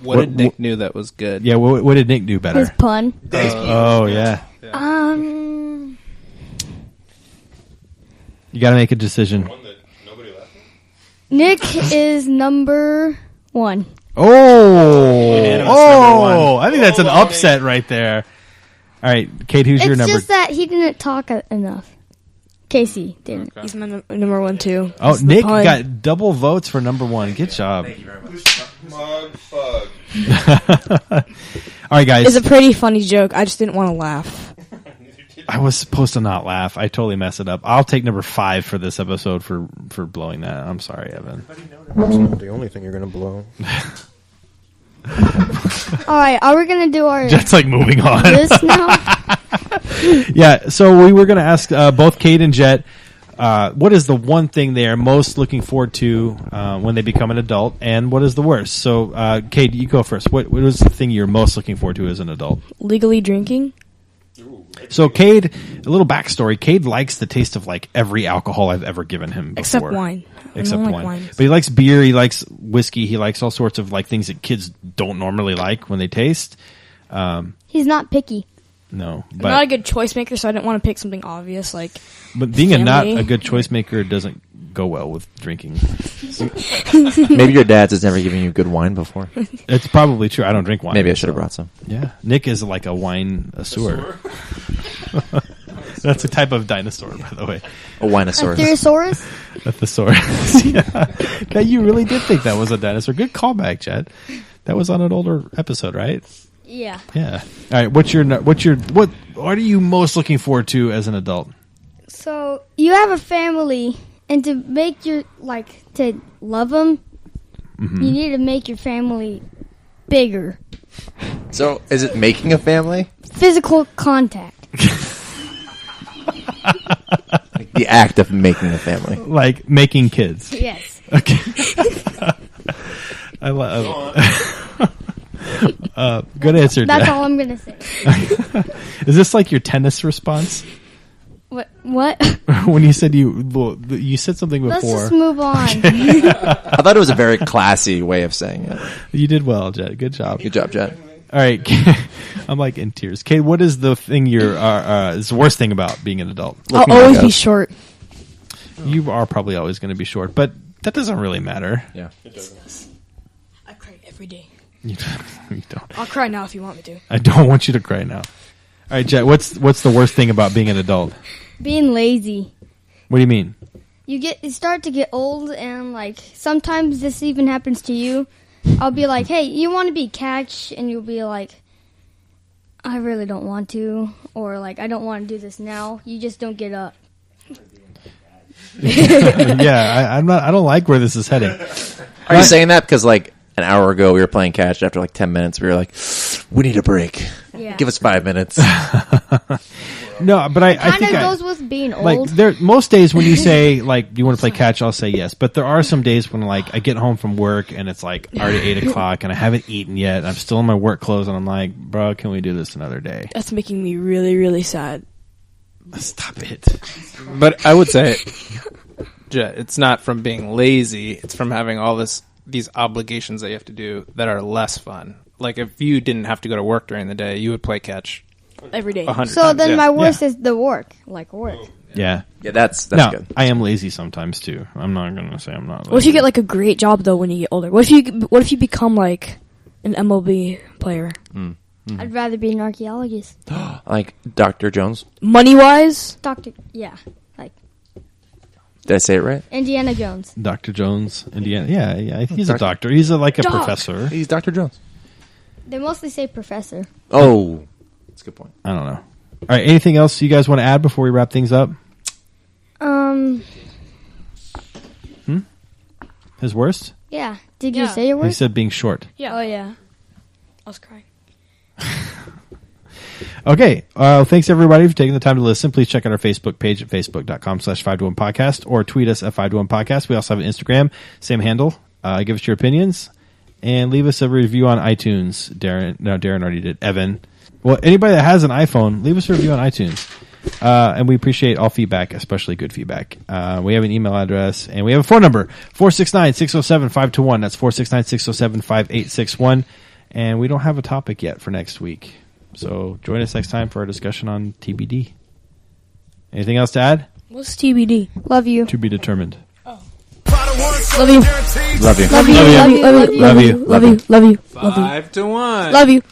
What did Nick do that was good? Yeah. What did Nick do His better? pun. Oh yeah. You got to make a decision. One that nobody laughed at. Nick is number 1. Oh. Unanimous Oh. number 1. I think that's an upset right there. All right, Kate. Who's your It's number? just that he didn't talk enough. Casey didn't. He's my number 1 too. Oh, It's the Nick pun. got double votes for number 1. Good job. Mug fug. All right, guys. It's a pretty funny joke. I just didn't want to laugh. I was supposed to not laugh. I totally messed it up. I'll take number 5 for this episode for blowing that. I'm sorry, Evan. That's not the only thing you're going to blow. All right, are we gonna do our Jet's like moving on. this now? Yeah, so we were going to ask both Kate and Jet, what is the one thing they are most looking forward to when they become an adult, and what is the worst? So, Kate, you go first. What is the thing you're most looking forward to as an adult? Legally drinking. So, Cade, a little backstory. Cade likes the taste of like every alcohol I've ever given him before. Except wine. I Except don't wine. like wine. But he likes beer, he likes whiskey, he likes all sorts of like things that kids don't normally like when they taste. He's not picky. No. I'm But, not a good choice maker, so I didn't want to pick something obvious like but being not family. a good choice maker doesn't go well with drinking. Maybe your dad's has never given you good wine before. It's probably true. I don't drink wine. Maybe I should have so- brought some. Yeah. Nick is like a wine sewer. That's a type of dinosaur, by the way. A winosaurus. Theosaurus? A thesaurus. Yeah. That you really did think that was a dinosaur. Good callback, Chad. That was on an older episode, right? Yeah. Yeah. All right. What are you most looking forward to as an adult? So you have a family, and to make to love them, you need to make your family bigger. So, is it making a family? Physical contact. Like the act of making a family. Like making kids. Yes. Okay. I love. Good answer, That's Jack. all I'm gonna say. Is this like your tennis response? What? When you said you said something Let's before. just move on. I thought it was a very classy way of saying it. You did well, Jet. Good job. Good job, Jet. All right, I'm like in tears. Kate, what is the thing is the worst thing about being an adult? I'll always be short. You are probably always going to be short, but that doesn't really matter. Yeah. I cry every day. You don't. I'll cry now if you want me to. I don't want you to cry now. All right, Jet. What's the worst thing about being an adult? Being lazy. What do you mean? You start to get old, and like sometimes this even happens to you. I'll be like, "Hey, you want to be catch?" And you'll be like, "I really don't want to," or like, "I don't want to do this now." You just don't get up. Yeah, I'm not. I don't like where this is heading. Are you saying that because like an hour ago we were playing catch? After like 10 minutes, we were like, We need a break. Yeah. Give us 5 minutes. No, but I Kind think of goes with being like old. there most days when you say like you want to play catch, I'll say yes. But there are some days when like I get home from work and it's like already 8 o'clock and I haven't eaten yet. I'm still in my work clothes and I'm like, bro, can we do this another day? That's making me really, really sad. Stop it. But I would say, it's not from being lazy. It's from having all these obligations that you have to do that are less fun. Like if you didn't have to go to work during the day, you would play catch Every day. 100 So times. then Yeah. my worst is the work. Like work. Yeah. Yeah, that's No, good. I am lazy sometimes too. I'm not gonna say I'm not lazy. What if you get like a great job though when you get older? What if you become like an MLB player? I'd rather be an archaeologist. Like Dr. Jones. Money wise, Yeah. Like Did I say it right? Indiana Jones. Dr. Jones, Indiana. Yeah, he's a doctor. He's like a professor. He's Dr. Jones. They mostly say professor. Oh, that's a good point. I don't know. All right, anything else you guys want to add before we wrap things up? His worst? Yeah. Did you Yeah. say your He worst? said being short. yeah. Oh yeah. I was crying. Okay. Thanks everybody for taking the time to listen. Please check out our Facebook page at facebook.com/5to1podcast or tweet us at 5to1podcast. We also have an Instagram, same handle. Give us your opinions and leave us a review on iTunes. Darren already did. Evan. Well, anybody that has an iPhone, leave us a review on iTunes. And we appreciate all feedback, especially good feedback. We have an email address and we have a phone number, 469-607-521. That's 469-607-5861. And we don't have a topic yet for next week. So join us next time for our discussion on TBD. Anything else to add? What's TBD? Love you. To be determined. Love you. Love you. Love you. Love you. Love you. Love you. Love you. Love you. Love you. 5 to 1. Love you.